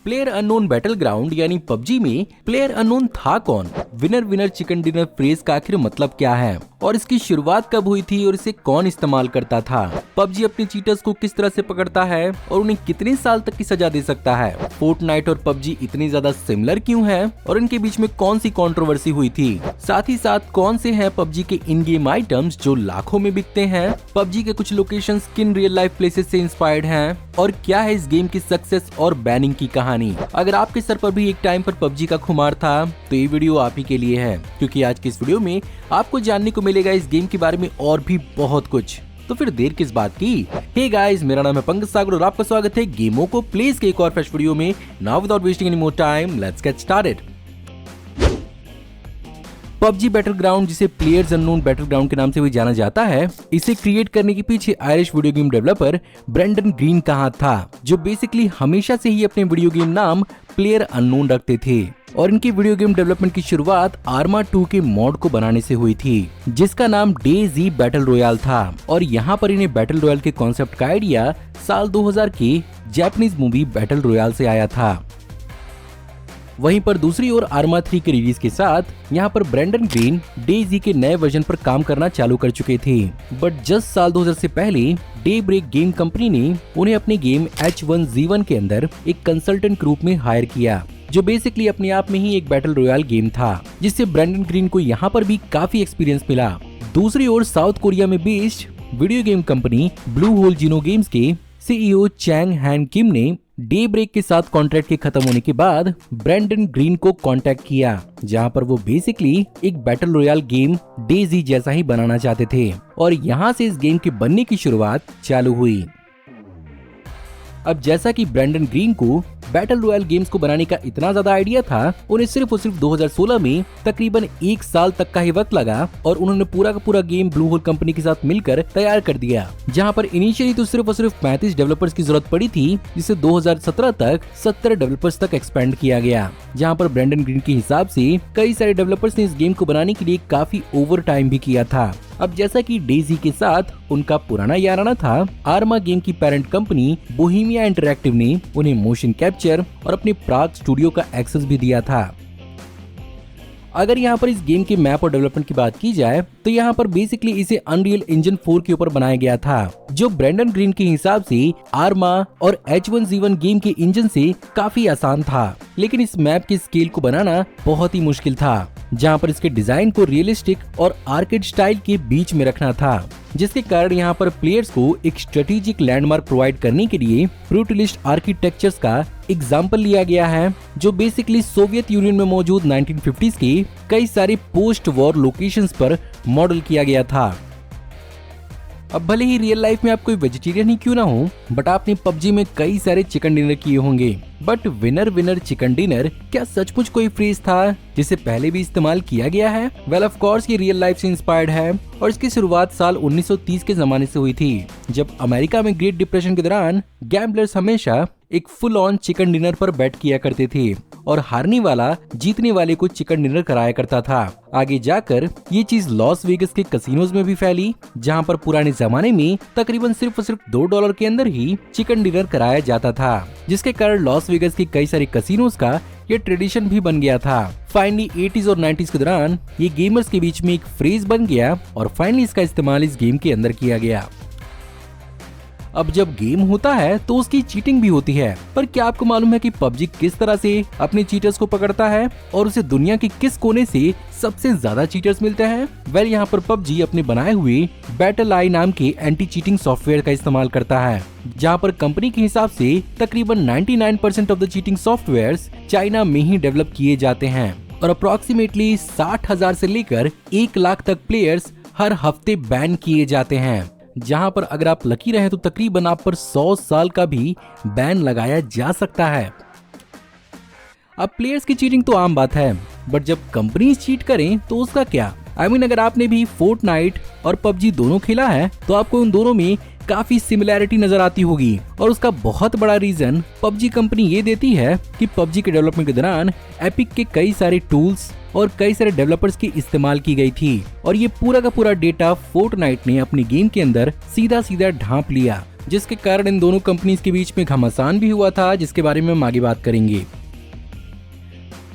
Player unknown battleground यानी PUBG में player unknown था कौन? Winner winner chicken dinner phrase का आखिर मतलब क्या है और इसकी शुरुआत कब हुई थी और इसे कौन इस्तेमाल करता था? पबजी अपने चीटर्स को किस तरह से पकड़ता है और उन्हें कितने साल तक की सजा दे सकता है? फोर्टनाइट और पबजी इतनी ज्यादा सिमिलर क्यों है और इनके बीच में कौन सी कंट्रोवर्सी हुई थी? साथ ही साथ कौन से हैं पबजी के इन गेम आइटम्स जो लाखों में बिकते हैं? पबजी के कुछ लोकेशंस किन रियल लाइफ प्लेसेस से इंस्पायर्ड हैं और क्या है इस गेम की सक्सेस और बैनिंग की कहानी? अगर आपके सर पर भी एक टाइम पर पबजी का खुमार था तो ये वीडियो आप ही के लिए है, क्योंकि आज की इस वीडियो में आपको जानने को मिलेगा इस गेम के बारे में और भी बहुत कुछ। तो फिर देर किस बात की? हे गाइस, मेरा नाम है पंकज सागर और आपका स्वागत है गेमों को प्लेस के एक और फ्रेश वीडियो में। Now without wasting any more time, let's get started. PUBG Battleground, जिसे प्लेयर्स अननोन बैटलग्राउंड के नाम से भी जाना जाता है, इसे क्रिएट करने के पीछे Irish video game developer Brendan Greene का हाथ था, जो बेसिकली हमेशा से ही अपने वीडियो गेम नाम प्लेयर अननोन रखते थे। और इनकी वीडियो गेम डेवलपमेंट की शुरुआत आर्मा 2 के मॉड को बनाने से हुई थी, जिसका नाम DayZ बैटल रॉयल था। और यहाँ पर इन्हें बैटल रॉयल के कॉन्सेप्ट का आइडिया साल 2000 के जापानीज मूवी बैटल रॉयल से आया था। वहीं पर दूसरी ओर आर्मा 3 के रिलीज के साथ यहाँ पर ब्रेंडन ग्रीन DayZ के नए वर्जन पर काम करना चालू कर चुके थे। बट जस्ट साल 2000 से पहले डेब्रेक गेम कंपनी ने उन्हें अपने गेम H1Z1 के अंदर एक कंसल्टेंट के रूप में हायर किया, जो बेसिकली अपने आप में ही एक बैटल रॉयल गेम था, जिससे ब्रेंडन ग्रीन को यहाँ पर भी काफी एक्सपीरियंस मिला। दूसरी ओर साउथ कोरिया में based video game company Blue Hole Ginno games के CEO चैंग हैन किम ने डेब्रेक के साथ कॉन्ट्रैक्ट के खत्म होने के बाद ब्रेंडन ग्रीन को कांटेक्ट किया, जहां पर वो बेसिकली एक बैटल रॉयल गेम DayZ जैसा ही बनाना चाहते थे। और यहां से इस गेम के बनने की शुरुआत चालू हुई। अब जैसा कि ब्रेंडन ग्रीन को बैटल रॉयल गेम्स को बनाने का इतना ज्यादा आइडिया था, उन्हें सिर्फ और सिर्फ 2016 में तकरीबन 1 साल तक का ही वक्त लगा और उन्होंने पूरा का पूरा गेम ब्लू होल कंपनी के साथ मिलकर तैयार कर दिया, जहां पर इनिशियली तो सिर्फ और सिर्फ 35 डेवलपर्स की जरूरत पड़ी थी, जिसे 2017 तक 70 डेवलपर्स तक एक्सपेंड किया गया, जहां पर ब्रेंडन ग्रीन के हिसाब से कई सारे डेवलपर्स ने इस गेम को बनाने के लिए काफी ओवर टाइम भी किया था। अब जैसा कि DayZ के साथ उनका पुराना याराना था, आर्मा गेम की पेरेंट कंपनी बोहेमिया इंटरैक्टिव ने उन्हें मोशन कैप्चर और अपने प्राग स्टूडियो का एक्सेस भी दिया था। अगर यहाँ पर इस गेम के मैप और डेवलपमेंट की बात की जाए तो यहाँ पर बेसिकली इसे अनरियल इंजन 4 के ऊपर बनाया गया था, जो ब्रेंडन ग्रीन के हिसाब से आर्मा और H1Z1 गेम के इंजन से काफी आसान था। लेकिन इस मैप के स्केल को बनाना बहुत ही मुश्किल था, जहाँ पर इसके डिजाइन को रियलिस्टिक और आर्केड स्टाइल के बीच में रखना था, जिसके कारण यहाँ पर प्लेयर्स को एक स्ट्रेटेजिक लैंडमार्क प्रोवाइड करने के लिए ब्रूटलिस्ट आर्किटेक्चर्स का एग्जाम्पल लिया गया है, जो बेसिकली सोवियत यूनियन में मौजूद 1950s के कई सारे पोस्ट वॉर लोकेशंस पर मॉडल किया गया था। अब भले ही रियल लाइफ में आप कोई वेजिटेरियन ही क्यों ना हो, बट आपने पबजी में कई सारे चिकन डिनर किए होंगे। But winner winner chicken dinner क्या सचमुच कोई फ्रेज था जिसे पहले भी इस्तेमाल किया गया है? वेल ऑफ कोर्स ये रियल लाइफ से इंस्पायर्ड है और इसकी शुरुआत साल 1930 के जमाने से हुई थी, जब अमेरिका में ग्रेट डिप्रेशन के दौरान गैम्बलर्स हमेशा एक फुल ऑन चिकन डिनर पर बेट किया करते थे और हारने वाला जीतने वाले को चिकन डिनर कराया करता था। आगे जाकर ये चीज लॉस वेगस के कसिनोज में भी फैली, जहां पर पुराने जमाने में तकरीबन सिर्फ और सिर्फ $2 के अंदर ही चिकन डिनर कराया जाता था, जिसके कारण लॉस वेगस के कई सारे कसिनोज का ये ट्रेडिशन भी बन गया था। फाइनली 80s और 90s के दौरान ये गेमर्स के बीच में एक फ्रेज बन गया और फाइनली इसका इस्तेमाल इस गेम के अंदर किया गया। अब जब गेम होता है तो उसकी चीटिंग भी होती है, पर क्या आपको मालूम है कि पबजी किस तरह से अपने चीटर्स को पकड़ता है और उसे दुनिया के किस कोने से सबसे ज्यादा चीटर्स मिलते हैं? वेल, यहाँ पर पबजी अपने बनाए हुए बैटल आई नाम के एंटी चीटिंग सॉफ्टवेयर का इस्तेमाल करता है, जहाँ पर कंपनी के हिसाब से तकरीबन 99% of the cheating softwares China में ही डेवलप किए जाते हैं और अप्रोक्सीमेटली 60,000 से लेकर 1 लाख तक प्लेयर्स हर हफ्ते बैन किए जाते हैं, जहां पर अगर आप लकी रहे तो तकरीबन आप पर 100 साल का भी बैन लगाया जा सकता है। अब प्लेयर्स की चीटिंग तो आम बात है, बट जब कंपनीज चीट करें तो उसका क्या? अगर आपने भी फोर्टनाइट और पबजी दोनों खेला है तो आपको उन दोनों में काफी सिमिलैरिटी नजर आती होगी और उसका बहुत बड़ा रीजन पबजी कंपनी ये देती है कि पबजी के डेवलपमेंट के दौरान एपिक के कई सारे टूल्स और कई सारे डेवलपर्स की इस्तेमाल की गई थी और ये पूरा का पूरा डेटा फोर्टनाइट ने अपनी गेम के अंदर सीधा सीधा ढांप लिया जिसके कारण इन दोनों कंपनीज के बीच में घमासान भी हुआ था, जिसके बारे में हम आगे बात करेंगे।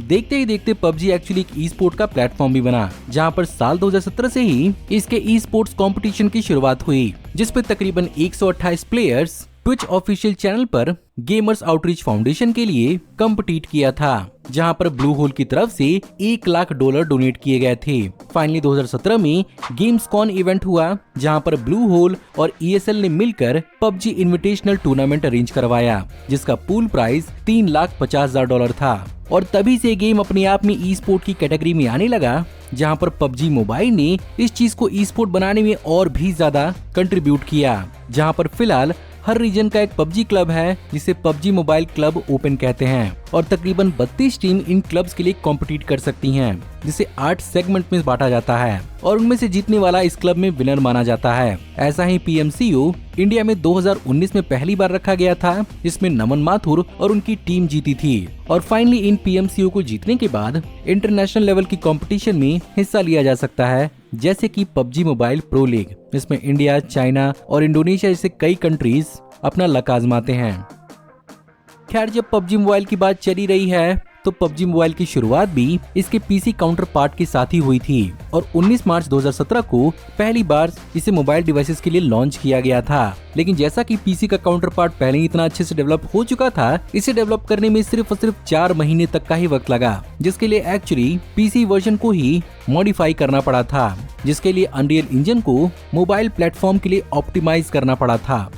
देखते ही देखते पबजी एक्चुअली एक ई स्पोर्ट का प्लेटफॉर्म भी बना, जहां पर साल 2017 से ही इसके ई स्पोर्ट्स कंपटीशन की शुरुआत हुई, जिस पर तकरीबन 128 प्लेयर्स ट्विच ऑफिशियल चैनल पर गेमर्स आउटरीच फाउंडेशन के लिए कम्पिटिट किया था, जहां पर ब्लू होल की तरफ से $1 लाख डोनेट किए गए थे। फाइनली 2017 में गेम्स कॉन इवेंट हुआ, जहां पर ब्लू होल और ESL ने मिलकर पबजी इन्विटेशनल टूर्नामेंट अरेंज करवाया, जिसका पूल प्राइस $3,50,000 था। और तभी से गेम अपने आप में ई स्पोर्ट की कैटेगरी में आने लगा, जहां पर पबजी मोबाइल ने इस चीज को ई स्पोर्ट बनाने में और भी ज्यादा कंट्रीब्यूट किया, जहां पर फिलहाल हर रीजन का एक पबजी क्लब है, जिसे पबजी मोबाइल क्लब ओपन कहते हैं, और तकरीबन 32 टीम इन क्लब्स के लिए कॉम्पिटिट कर सकती हैं, जिसे 8 सेगमेंट में बांटा जाता है और उनमें से जीतने वाला इस क्लब में विनर माना जाता है। ऐसा ही PMCO इंडिया में 2019 में पहली बार रखा गया था, जिसमें नमन माथुर और उनकी टीम जीती थी। और फाइनली इन PMCO को जीतने के बाद इंटरनेशनल लेवल की कंपटीशन में हिस्सा लिया जा सकता है, जैसे कि पबजी मोबाइल प्रो लीग। इसमें इंडिया, चाइना और इंडोनेशिया जैसे कई कंट्रीज अपना लक आजमाते हैं। खैर, जब पबजी मोबाइल की बात चली रही है, तो पबजी मोबाइल की शुरुआत भी इसके पीसी काउंटर पार्ट के साथ ही हुई थी और 19 मार्च 2017 को पहली बार इसे मोबाइल डिवाइसेस के लिए लॉन्च किया गया था। लेकिन जैसा कि पीसी का काउंटर पार्ट पहले ही इतना अच्छे से डेवलप हो चुका था, इसे डेवलप करने में सिर्फ और सिर्फ 4 महीने तक का ही वक्त लगा, जिसके लिए एक्चुअली पीसी वर्जन को ही मॉडिफाई करना पड़ा था, जिसके लिए अनरियल इंजन को मोबाइल प्लेटफॉर्म के लिए ऑप्टिमाइज करना पड़ा था।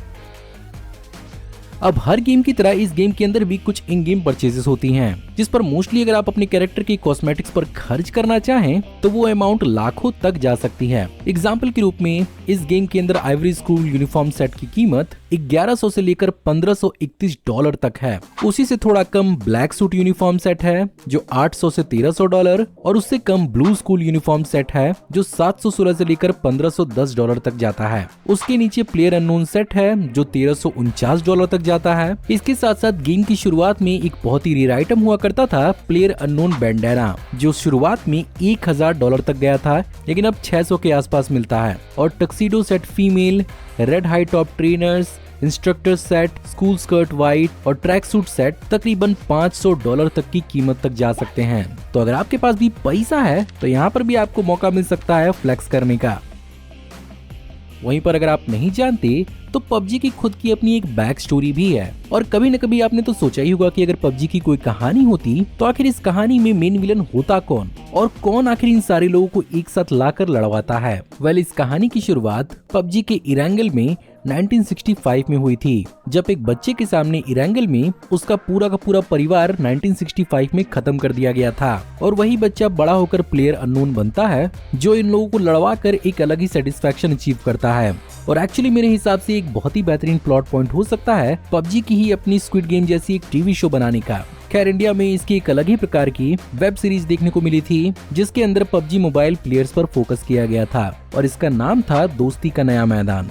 अब हर गेम की तरह इस गेम के अंदर भी कुछ इन गेम परचेजेस होती हैं, जिस पर मोस्टली अगर आप अपने कैरेक्टर की कॉस्मेटिक्स पर खर्च करना चाहें तो वो अमाउंट लाखों तक जा सकती है। एग्जाम्पल के रूप में इस गेम के अंदर आइवरी स्कूल यूनिफॉर्म सेट की कीमत 1100 से लेकर $1531 तक है। उसी से थोड़ा कम ब्लैक सूट यूनिफॉर्म सेट है जो $800 से $1300, और उससे कम ब्लू स्कूल यूनिफॉर्म सेट है जो $716 से लेकर $1510 तक जाता है। उसके नीचे प्लेयर अननोन सेट है जो $1349 तक जाता है। इसके साथ साथ गेम की शुरुआत में एक बहुत ही रेयर आइटम हुआ करता था, प्लेयर अननोन बैंडेना, जो शुरुआत में $1000 तक गया था, लेकिन अब 600 के आसपास मिलता है। और tuxedo set female, red high top trainers, instructor set, school skirt white और ट्रैक सूट सेट तकरीबन $500 तक की कीमत तक जा सकते हैं। तो अगर आपके पास भी पैसा है तो यहाँ पर भी आपको मौका मिल सकता है फ्लेक्स करने का। वहीं पर अगर आप नहीं जानते तो पबजी की खुद की अपनी एक बैक स्टोरी भी है, और कभी न कभी आपने तो सोचा ही होगा कि अगर पबजी की कोई कहानी होती तो आखिर इस कहानी में मेन विलन होता कौन, और कौन आखिर इन सारे लोगों को एक साथ लाकर लड़वाता है। वेल, इस कहानी की शुरुआत पबजी के इरांगल में 1965 में हुई थी, जब एक बच्चे के सामने इरांगल में उसका पूरा का पूरा परिवार 1965 में खत्म कर दिया गया था, और वही बच्चा बड़ा होकर प्लेयर अननोन बनता है, जो इन लोगों को लड़वा कर एक अलग ही सेटिस्फेक्शन अचीव करता है। और एक्चुअली मेरे हिसाब से एक बहुत ही बेहतरीन प्लॉट पॉइंट हो सकता है पबजी की ही अपनी स्क्विड गेम जैसी एक टीवी शो बनाने का। खैर, इंडिया में इसकी एक अलग ही प्रकार की वेब सीरीज देखने को मिली थी, जिसके अंदर पबजी मोबाइल प्लेयर्स पर फोकस किया गया था, और इसका नाम था दोस्ती का नया मैदान।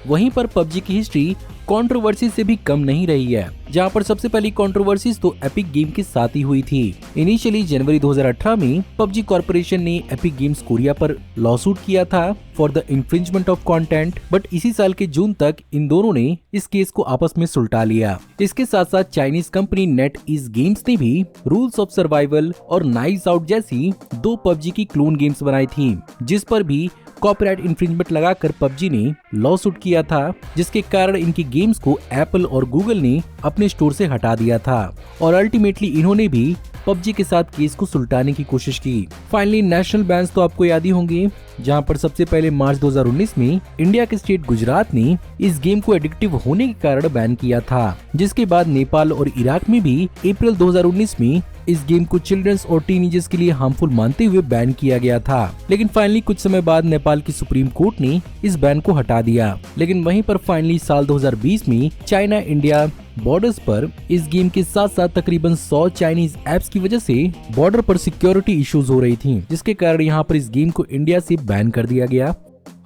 वहीं पर पबजी की हिस्ट्री कंट्रोवर्सी से भी कम नहीं रही है, जहां पर सबसे पहली कंट्रोवर्सीज तो एपिक गेम के साथ ही हुई थी। इनिशियली जनवरी 2018 में पबजी कॉर्पोरेशन ने एपिक गेम्स कोरिया पर लॉसूट किया था for the infringement of content, but इसी साल के जून तक इन दोनों ने इस केस को आपस में सुलटा लिया। इसके साथ साथ Chinese company NetEase games ने भी रूल्स ऑफ सर्वाइवल और नाइट्स आउट जैसी 2 पबजी की क्लोन गेम्स बनाई थी, जिस पर भी कॉपीराइट इन्फ्रिंजमेंट लगाकर पबजी ने लॉसूट किया था, जिसके कारण इनकी गेम्स को एप्पल और गूगल ने अपने स्टोर से हटा दिया था, और अल्टीमेटली इन्होंने भी पबजी के साथ केस को सुलटाने की कोशिश की। फाइनली नेशनल बैन्स तो आपको याद ही होंगे, जहां पर सबसे पहले मार्च 2019 में इंडिया के स्टेट गुजरात ने इस गेम को एडिक्टिव होने के कारण बैन किया था, जिसके बाद नेपाल और इराक में भी अप्रैल 2019 में इस गेम को चिल्ड्रंस और टीनेजर्स के लिए हार्मफुल मानते हुए बैन किया गया था। लेकिन फाइनली कुछ समय बाद नेपाल की सुप्रीम कोर्ट ने इस बैन को हटा दिया। लेकिन वहीं पर फाइनली साल 2020 में चाइना इंडिया बॉर्डर्स पर इस गेम के साथ साथ तकरीबन 100 चाइनीज ऐप्स की वजह से बॉर्डर पर सिक्योरिटी इश्यूज हो रही थी, जिसके कारण यहाँ पर इस गेम को इंडिया से बैन कर दिया गया।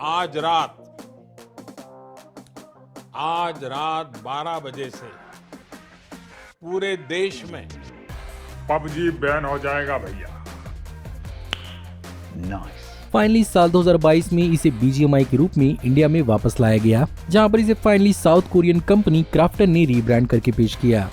आज रात 12 बजे से पूरे देश में पबजी बैन हो जाएगा भैया। नाइस। फाइनली साल 2022 में इसे BGMI के रूप में इंडिया में वापस लाया गया, जहां पर इसे finally South Korean company Krafton ने रीब्रांड करके पेश किया।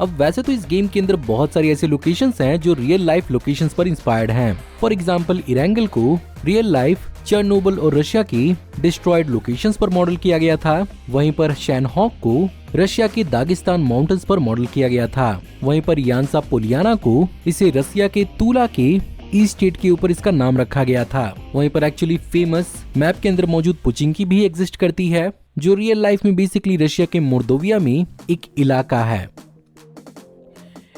अब वैसे तो इस गेम के अंदर बहुत सारी ऐसे लोकेशंस हैं जो रियल लाइफ लोकेशंस पर इंस्पायर्ड हैं। फॉर एग्जांपल इरेंगल को रियल लाइफ चेरनोबिल और रशिया की डिस्ट्रॉयड लोकेशंस पर मॉडल किया गया था। वहीं पर शैनहॉक को रशिया के दागिस्तान माउंटेन्स पर मॉडल किया गया था। वहीं पर यानसा पोलियाना को इसे रसिया के तुला के ईस्ट स्टेट के ऊपर इसका नाम रखा गया था। वहीं पर एक्चुअली फेमस मैप के अंदर मौजूद पुचिंकी भी एग्जिस्ट करती है, जो रियल लाइफ में बेसिकली रशिया के मोर्दोविया में एक इलाका है।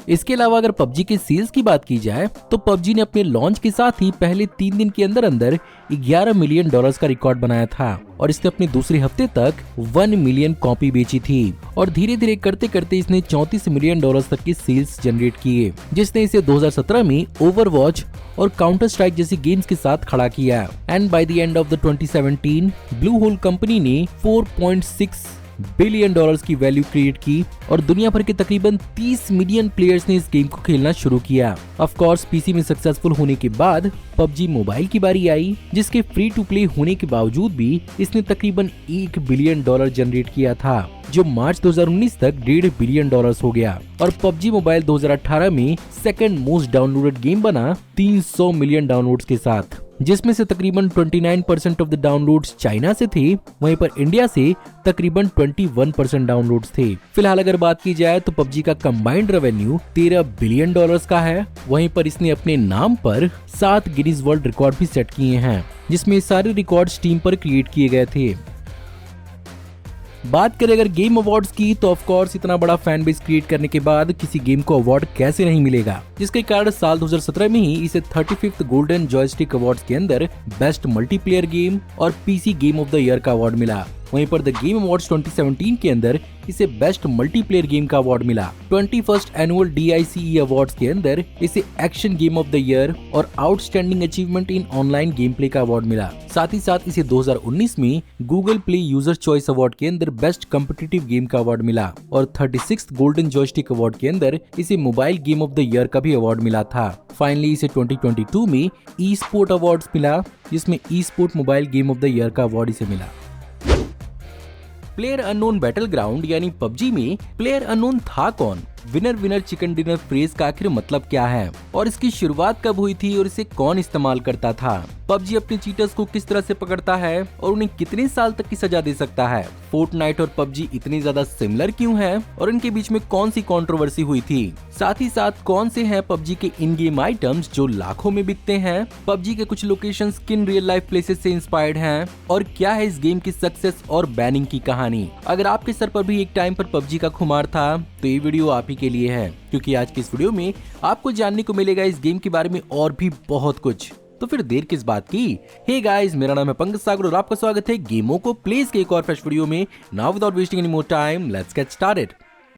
इसके अलावा अगर PUBG के सेल्स की बात की जाए तो PUBG ने अपने लॉन्च के साथ ही पहले 3 दिन के अंदर अंदर $11 मिलियन का रिकॉर्ड बनाया था और इसने अपने दूसरे हफ्ते तक 1 मिलियन कॉपी बेची थी और धीरे धीरे करते करते इसने $34 मिलियन तक के सेल्स जनरेट किए, जिसने इसे 2017 में ओवरवॉच और काउंटर स्ट्राइक जैसी गेम्स के साथ खड़ा किया। And by the end of the 2017 blue hole company ने $4.6 बिलियन की वैल्यू क्रिएट की और दुनिया भर के तकरीबन 30 मिलियन प्लेयर्स ने इस गेम को खेलना शुरू किया। ऑफ कोर्स पीसी में सक्सेसफुल होने के बाद PUBG मोबाइल की बारी आई, जिसके फ्री टू प्ले होने के बावजूद भी इसने तकरीबन $1 बिलियन जनरेट किया था, जो मार्च 2019 तक $1.5 बिलियन हो गया और PUBG मोबाइल 2018 में सेकंड मोस्ट डाउनलोडेड गेम बना 300 मिलियन डाउनलोड्स के साथ, जिसमें से तकरीबन 29% ऑफ द डाउनलोड्स चाइना से थे। वहीं पर इंडिया से तकरीबन 21% डाउनलोड्स थे। फिलहाल अगर बात की जाए तो PUBG का कंबाइंड रेवेन्यू $13 बिलियन का है। वहीं पर इसने अपने नाम पर 7 गिनीज वर्ल्ड रिकॉर्ड भी सेट किए हैं, जिसमें सारे रिकॉर्ड टीम पर क्रिएट किए गए थे। बात करें अगर गेम अवार्ड्स की तो ऑफ कोर्स इतना बड़ा फैन बेस क्रिएट करने के बाद किसी गेम को अवार्ड कैसे नहीं मिलेगा, जिसके कारण साल 2017 में ही इसे 35th गोल्डन जॉयस्टिक अवार्ड्स के अंदर बेस्ट मल्टीप्लेयर गेम और PC game of the year का अवार्ड मिला। वहीं पर द गेम अवार्ड्स 2017 के अंदर इसे बेस्ट मल्टीप्लेयर गेम का अवार्ड मिला। 21st एनुअल DICE अवार्ड्स के अंदर इसे action game of the year और outstanding achievement in online game play का अवार्ड मिला। साथ ही साथ इसे 2019 में Google Play user choice award के अंदर बेस्ट कॉम्पिटिटिव गेम का अवार्ड मिला और 36th गोल्डन जॉयस्टिक अवार्ड के अंदर इसे mobile game of the year का भी अवार्ड मिला था। फाइनली इसे 2022 में ई स्पोर्ट अवार्ड्स मिला, जिसमें E sport mobile game of the year का अवार्ड इसे मिला। प्लेयर अननोन बैटलग्राउंड यानी PUBG में प्लेयर अननोन था कौन? Winner winner chicken dinner phrase का आखिर मतलब क्या है और इसकी शुरुआत कब हुई थी और इसे कौन इस्तेमाल करता था? PUBG अपने चीटर्स को किस तरह से पकड़ता है और उन्हें कितने साल तक की सजा दे सकता है? फोर्टनाइट और PUBG इतने ज्यादा सिमिलर क्यों हैं और इनके बीच में कौन सी कंट्रोवर्सी हुई थी? साथ ही साथ कौन से हैं PUBG के इन गेम आइटम्स जो लाखों में बिकते हैं? PUBG के कुछ लोकेशंस किन रियल लाइफ प्लेसेस से इंस्पायर्ड हैं और क्या है इस गेम की सक्सेस और बैनिंग की कहानी? अगर आपके सर पर भी एक टाइम पर PUBG का खुमार था तो ये वीडियो आप ही के लिए है, क्योंकि आज की इस वीडियो में आपको जानने को मिलेगा इस गेम के बारे में और भी बहुत कुछ। तो फिर देर किस बात की? हे गाइस, मेरा नाम है पंकज सागर और आपका स्वागत है गेमों को प्लेस के एक और फ्रेश वीडियो में। Now without wasting any more time, let's get started.